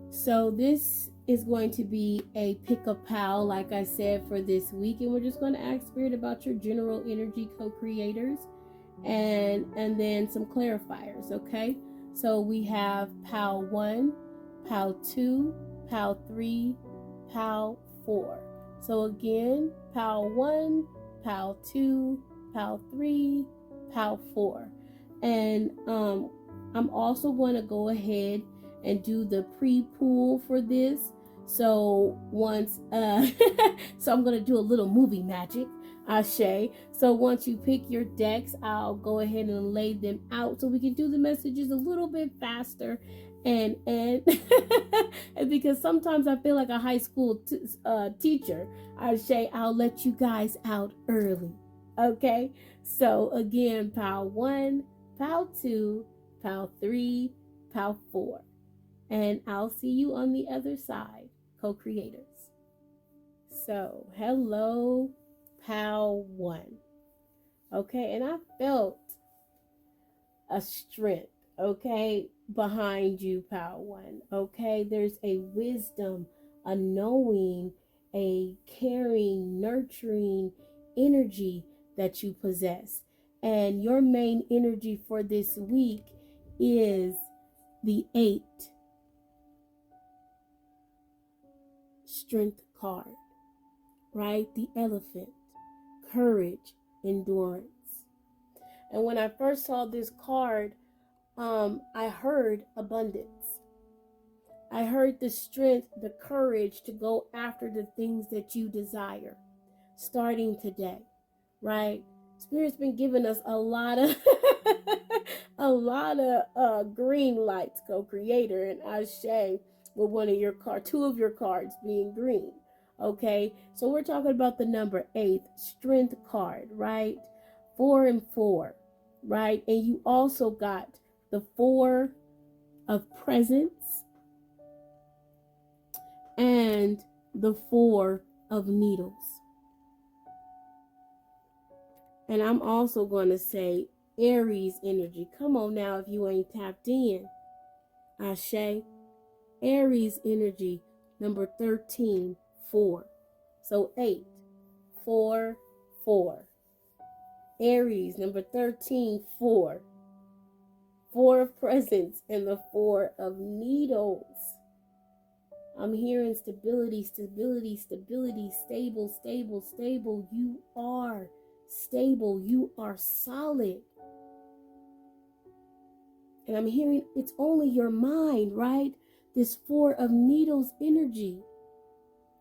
So this is going to be a pick a pal, like I said, for this week, and we're just going to ask Spirit about your general energy co-creators, and then some clarifiers. Okay, so we have pal 1, pal 2, pal 3, pal 4. So again, pal 1, pal 2, pal 3, pal 4. And I'm also going to go ahead and do the pre-pool for this. So once so I'm going to do a little movie magic, Ashe. So once you pick your decks, I'll go ahead and lay them out so we can do the messages a little bit faster. And and because sometimes I feel like a high school teacher, Ashe, I'll let you guys out early. Okay? So again, pal 1, pal 2, pal 3, pal 4. And I'll see you on the other side, co-creators. So, hello, pal 1. Okay, and I felt a strength, okay, behind you, pal 1. Okay, there's a wisdom, a knowing, a caring, nurturing energy that you possess. And your main energy for this week is the 8 strength card, right? The elephant, courage, endurance. And when I first saw this card, I heard abundance. I heard the strength, the courage to go after the things that you desire, starting today, right? Spirit's been giving us a lot of green lights, co-creator, and Ashe with one of your cards, 2 of your cards being green. Okay, so we're talking about the number 8 strength card, right? 4 and 4, right? And you also got the 4 of presents and the 4 of needles. And I'm also going to say Aries energy. Come on now, if you ain't tapped in. Ashe. Aries energy, number 13, 4. So 8, 4, 4. Aries, number 13, 4. 4 of presents and the 4 of needles. I'm hearing stability, stability, stability, stable, stable, stable. You are stable. You are solid. And I'm hearing it's only your mind, right? This 4 of needles energy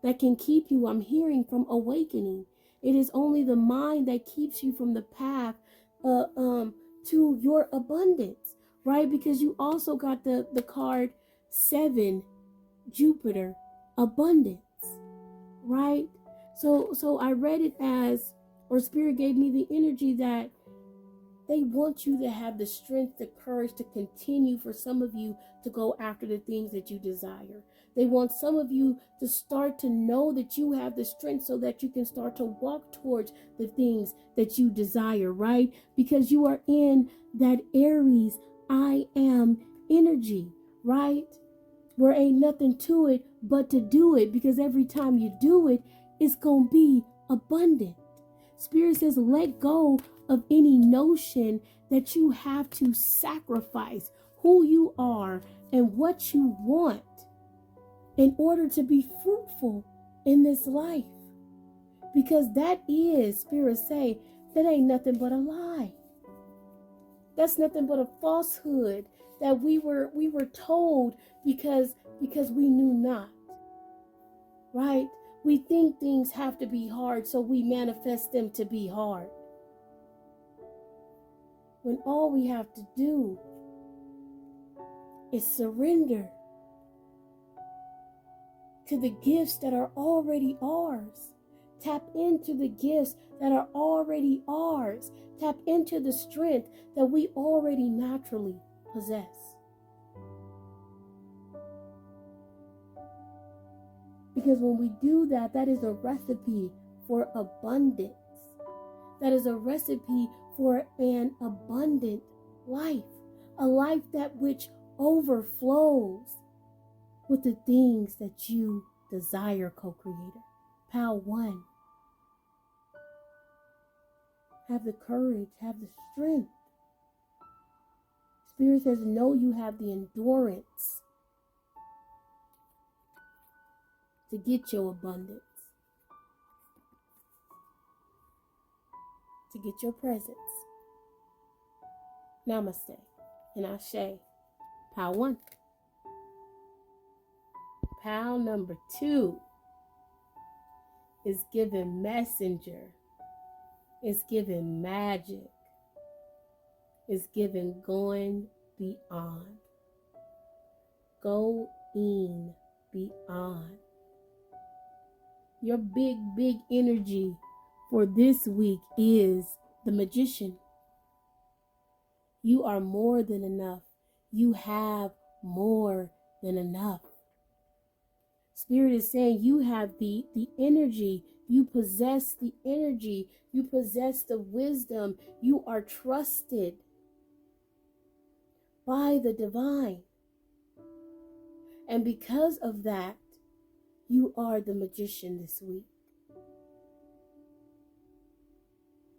that can keep you, I'm hearing, from awakening. It is only the mind that keeps you from the path to your abundance, right? Because you also got the card 7, Jupiter, abundance, right? So I read it as, or Spirit gave me the energy that they want you to have the strength, the courage to continue, for some of you to go after the things that you desire. They want some of you to start to know that you have the strength so that you can start to walk towards the things that you desire, right? Because you are in that Aries, I am energy, right? Where ain't nothing to it but to do it, because every time you do it, it's going to be abundant. Spirit says, let go of any notion that you have to sacrifice who you are and what you want in order to be fruitful in this life. Because that is, Spirit say, that ain't nothing but a lie. That's nothing but a falsehood that we were told because we knew not. Right? We think things have to be hard, so we manifest them to be hard. When all we have to do is surrender to the gifts that are already ours. Tap into the gifts that are already ours. Tap into the strength that we already naturally possess. Because when we do that, that is a recipe for abundance. That is a recipe for an abundant life. A life that which overflows with the things that you desire, co-creator. Pile 1. Have the courage, have the strength. Spirit says, know you have the endurance to get your abundance, to get your presence. Namaste and Ase. Pile 1. Pile number 2 is given messenger. It's given magic. It's given going beyond. Go in beyond. Your big energy for this week is the magician. You are more than enough. You have more than enough. Spirit is saying you have the energy. You possess the energy. You possess the wisdom. You are trusted by the divine. And because of that, you are the magician this week.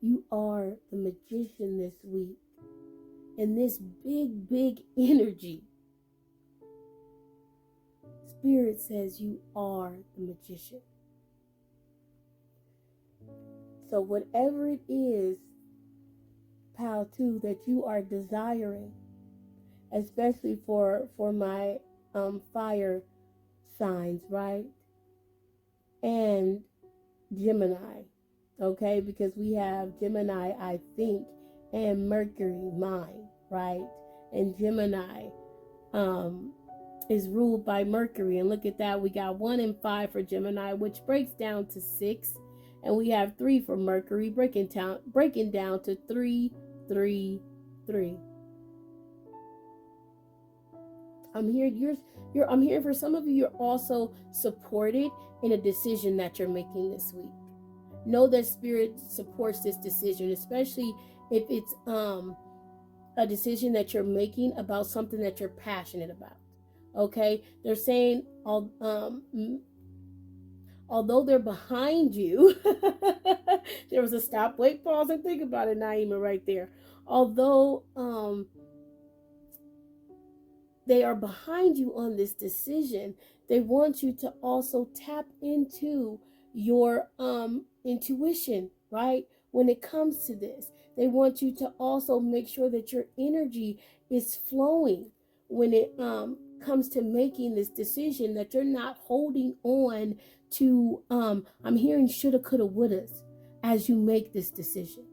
You are the magician this week. And this big energy, Spirit says you are the magician. So whatever it is, pile 2, that you are desiring, especially for my fire signs, right? And Gemini, okay? Because we have Gemini, I think, and Mercury, mind, right? And Gemini is ruled by Mercury. And look at that, we got 1 and 5 for Gemini, which breaks down to 6. And we have 3 for Mercury, breaking down to 3, 3, 3. I'm here for some of you. You're also supported in a decision that you're making this week. Know that Spirit supports this decision, especially if it's a decision that you're making about something that you're passionate about. Okay, they're saying although they're behind you, there was a stop, wait, pause, and think about it, Naima, right there. Although they are behind you on this decision, they want you to also tap into your intuition, right? When it comes to this, they want you to also make sure that your energy is flowing when it comes to making this decision, that you're not holding on to I'm hearing shoulda, coulda, wouldas as you make this decision,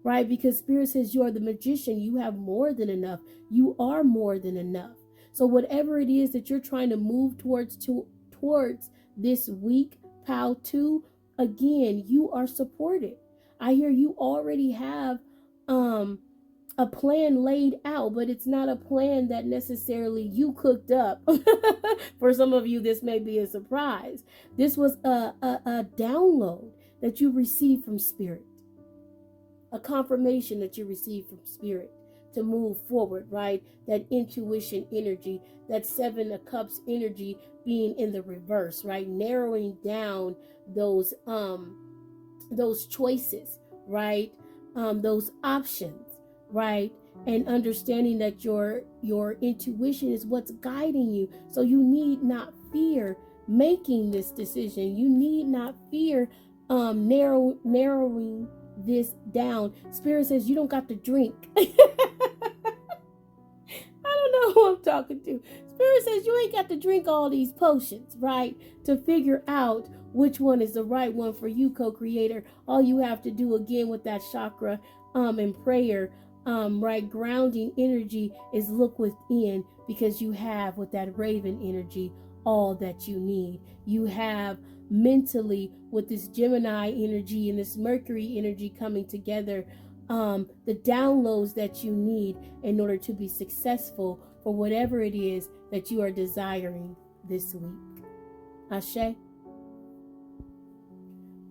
right? Because Spirit says you are the magician. You have more than enough. You are more than enough. So whatever it is that you're trying to move towards this week, pile 2, again, you are supported. I hear you already have a plan laid out, but it's not a plan that necessarily you cooked up. For some of you, this may be a surprise. This was a download that you received from Spirit, a confirmation that you received from Spirit to move forward, right? That intuition energy, that 7 of Cups energy being in the reverse, right? Narrowing down those choices, right? Those options, right? And understanding that your intuition is what's guiding you. So you need not fear making this decision. You need not fear narrowing this down. Spirit says you don't got to drink. I don't know who I'm talking to. Spirit says you ain't got to drink all these potions, right? To figure out which one is the right one for you, co-creator. All you have to do, again, with that chakra and prayer, right, grounding energy, is look within, because you have, with that raven energy, all that you need. You have mentally, with this Gemini energy and this Mercury energy coming together, the downloads that you need in order to be successful for whatever it is that you are desiring this week. Ashe.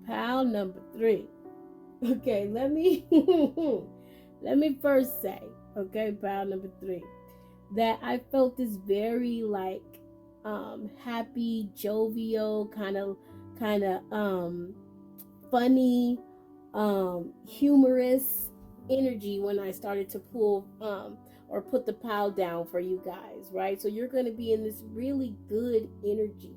Pile number 3. Okay, let me first say, okay, pile number 3, that I felt this very happy, jovial, kind of funny, humorous energy when I started to pull or put the pile down for you guys, right? So you're going to be in this really good energy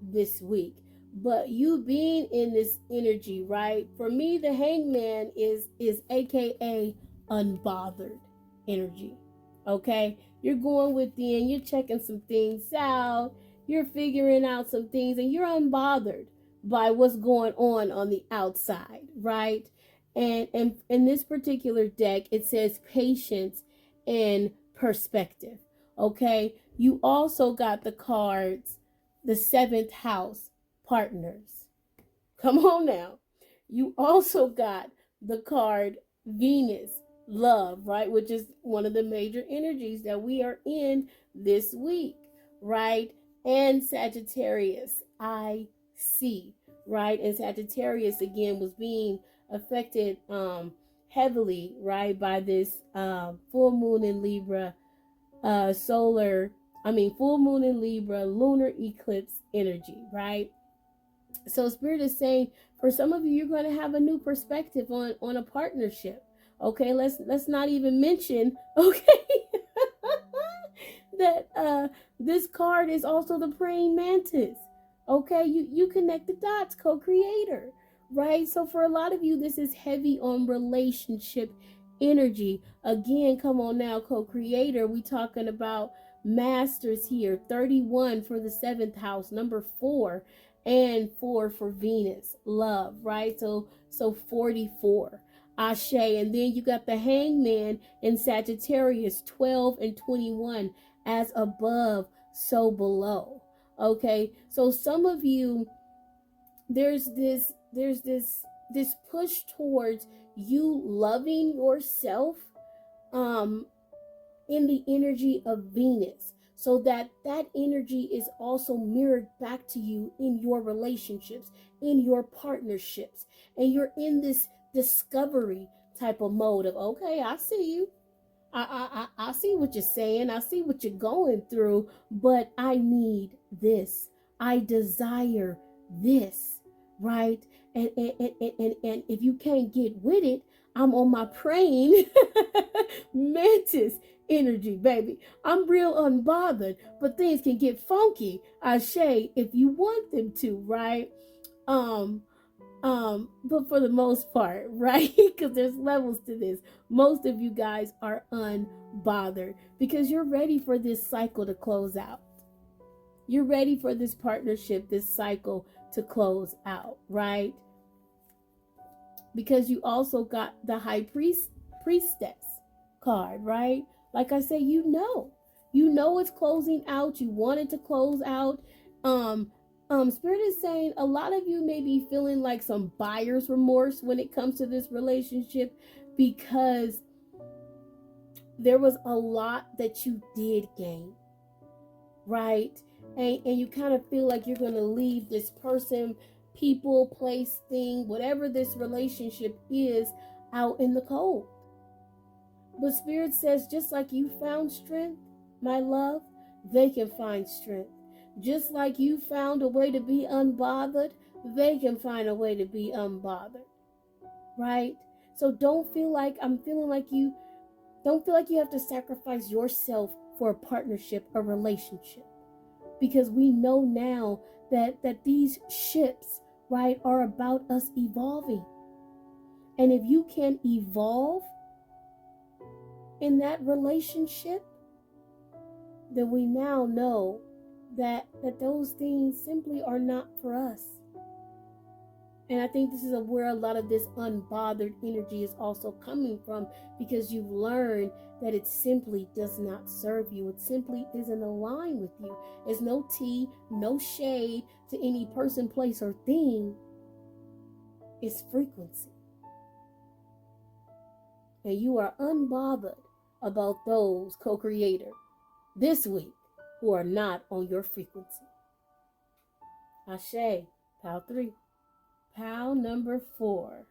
this week. But you being in this energy, right? For me, the hangman is aka unbothered energy. Okay? You're going within, you're checking some things out, you're figuring out some things, and you're unbothered by what's going on the outside, right? And in this particular deck, it says patience and perspective. Okay? You also got the cards, the seventh house, partners. Come on now. You also got the card Venus, love, right? Which is one of the major energies that we are in this week, right? And Sagittarius, I see, right? And Sagittarius again was being affected heavily, right, by this full moon in Libra, full moon in Libra, lunar eclipse energy, right? So Spirit is saying for some of you, you're going to have a new perspective on a partnership. Okay, let's not even mention, okay, that this card is also the praying mantis. Okay, you connect the dots, co-creator, right? So for a lot of you, this is heavy on relationship energy. Again, come on now, co-creator. We talking about masters here. 31 for the seventh house, number 4, and 4 for Venus, love, right? So 44. Ashe. And then you got the hangman in Sagittarius, 12 and 21, as above, so below. Okay, so some of you, there's this push towards you loving yourself in the energy of Venus, so that energy is also mirrored back to you in your relationships, in your partnerships, and you're in this discovery type of mode of, okay, I see you, I see what you're saying, I see what you're going through, but I need this, I desire this, right? And if you can't get with it, I'm on my praying mantis energy, baby. I'm real unbothered, but things can get funky, Ashe, if you want them to, right? But for the most part, right? Because there's levels to this. Most of you guys are unbothered because you're ready for this cycle to close out. You're ready for this partnership, this cycle to close out, right? Because you also got the high priestess card, right? Like I say, you know it's closing out. You want it to close out. Spirit is saying a lot of you may be feeling like some buyer's remorse when it comes to this relationship, because there was a lot that you did gain, right? And you kind of feel like you're going to leave this person, people, place, thing, whatever this relationship is, out in the cold. But Spirit says, just like you found strength, my love, they can find strength. Just like you found a way to be unbothered, they can find a way to be unbothered, right? So don't feel like you have to sacrifice yourself for a partnership, a relationship, because we know now that these ships, right, are about us evolving. And if you can evolve in that relationship, then we now know that those things simply are not for us. And I think this is where a lot of this unbothered energy is also coming from, because you've learned that it simply does not serve you. It simply isn't aligned with you. There's no tea, no shade to any person, place, or thing. It's frequency. And you are unbothered about those, co-creator, this week, who are not on your frequency. Ashe, pile 3. Pile number 4.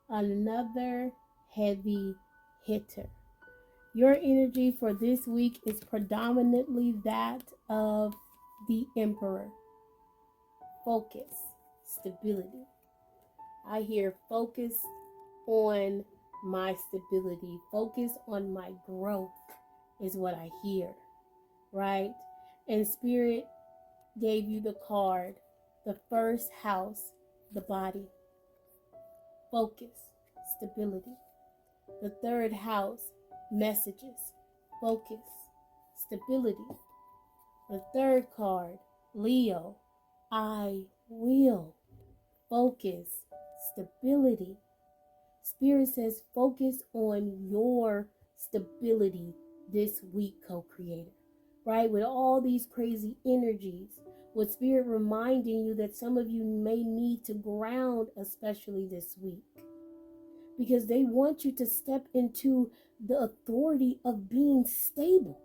Another heavy hitter. Your energy for this week is predominantly that of the Emperor. Focus, stability. I hear focus on my stability. Focus on my growth is what I hear, right? And Spirit gave you the card, the first house, the body. Focus, stability. The third house, messages. Focus, stability. The third card, Leo, I will. Focus, stability. Spirit says focus on your stability this week, co-creator. Right? With all these crazy energies, with Spirit reminding you that some of you may need to ground, especially this week. Because they want you to step into the authority of being stable.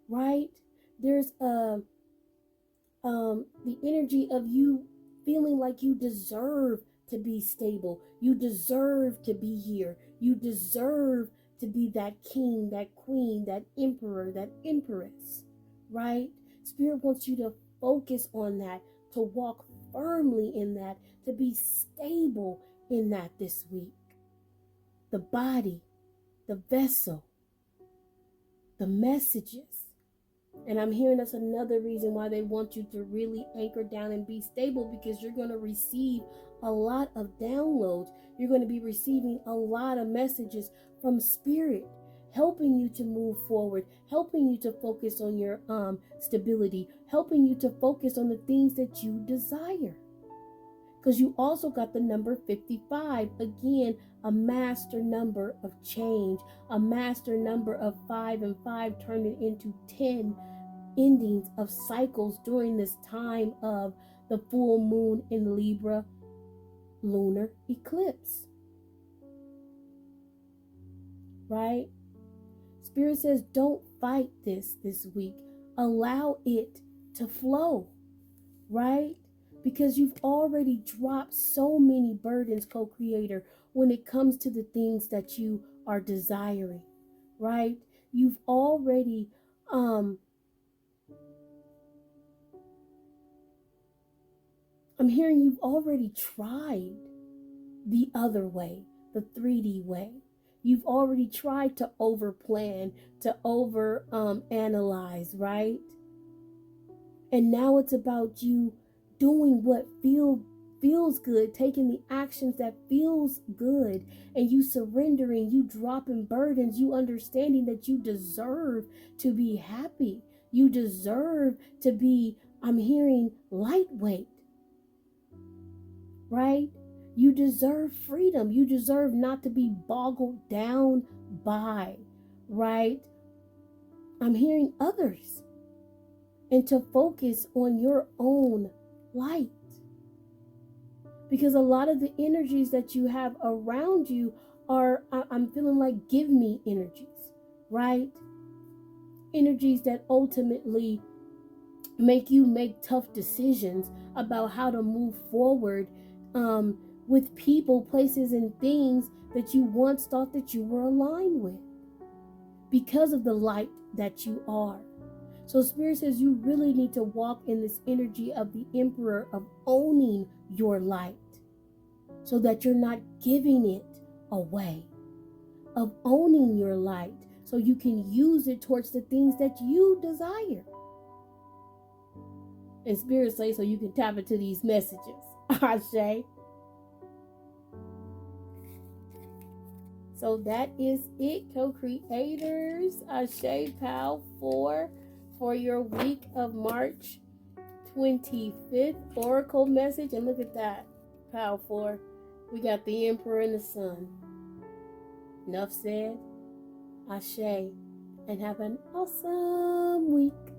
Right? There's the energy of you feeling like you deserve to be stable. You deserve to be here. You deserve to be that king, that queen, that emperor, that empress, right? Spirit wants you to focus on that, to walk firmly in that, to be stable in that this week. The body, the vessel, the messages. And I'm hearing that's another reason why they want you to really anchor down and be stable, because you're going to receive a lot of downloads. You're going to be receiving a lot of messages from Spirit, helping you to move forward, helping you to focus on your stability, helping you to focus on the things that you desire. Because you also got the number 55, again, a master number of change, a master number of 5 and 5 turning into 10 endings of cycles during this time of the full moon in Libra lunar eclipse. Right? Spirit says don't fight this week. Allow it to flow. Right? Because you've already dropped so many burdens, co-creator, when it comes to the things that you are desiring, right? You've already, I'm hearing you've already tried the other way, the 3D way. You've already tried to overplan, to analyze, right? And now it's about you doing what feels good, taking the actions that feels good, and you surrendering, you dropping burdens, you understanding that you deserve to be happy. You deserve to be, I'm hearing, lightweight, right? You deserve freedom. You deserve not to be boggled down by, right? I'm hearing others, and to focus on your own light. Because a lot of the energies that you have around you are, I'm feeling like give me energies, right? Energies that ultimately make you make tough decisions about how to move forward with people, places, and things that you once thought that you were aligned with because of the light that you are. So Spirit says you really need to walk in this energy of the Emperor, of owning your light, so that you're not giving it away, of owning your light so you can use it towards the things that you desire. And Spirit say so you can tap into these messages. Ashe. So that is it, co-creators. Ashe Pal 4 for your week of March 25th Oracle message. And look at that, Pal 4. We got the Emperor and the Sun. Enough said. Ashe. And have an awesome week.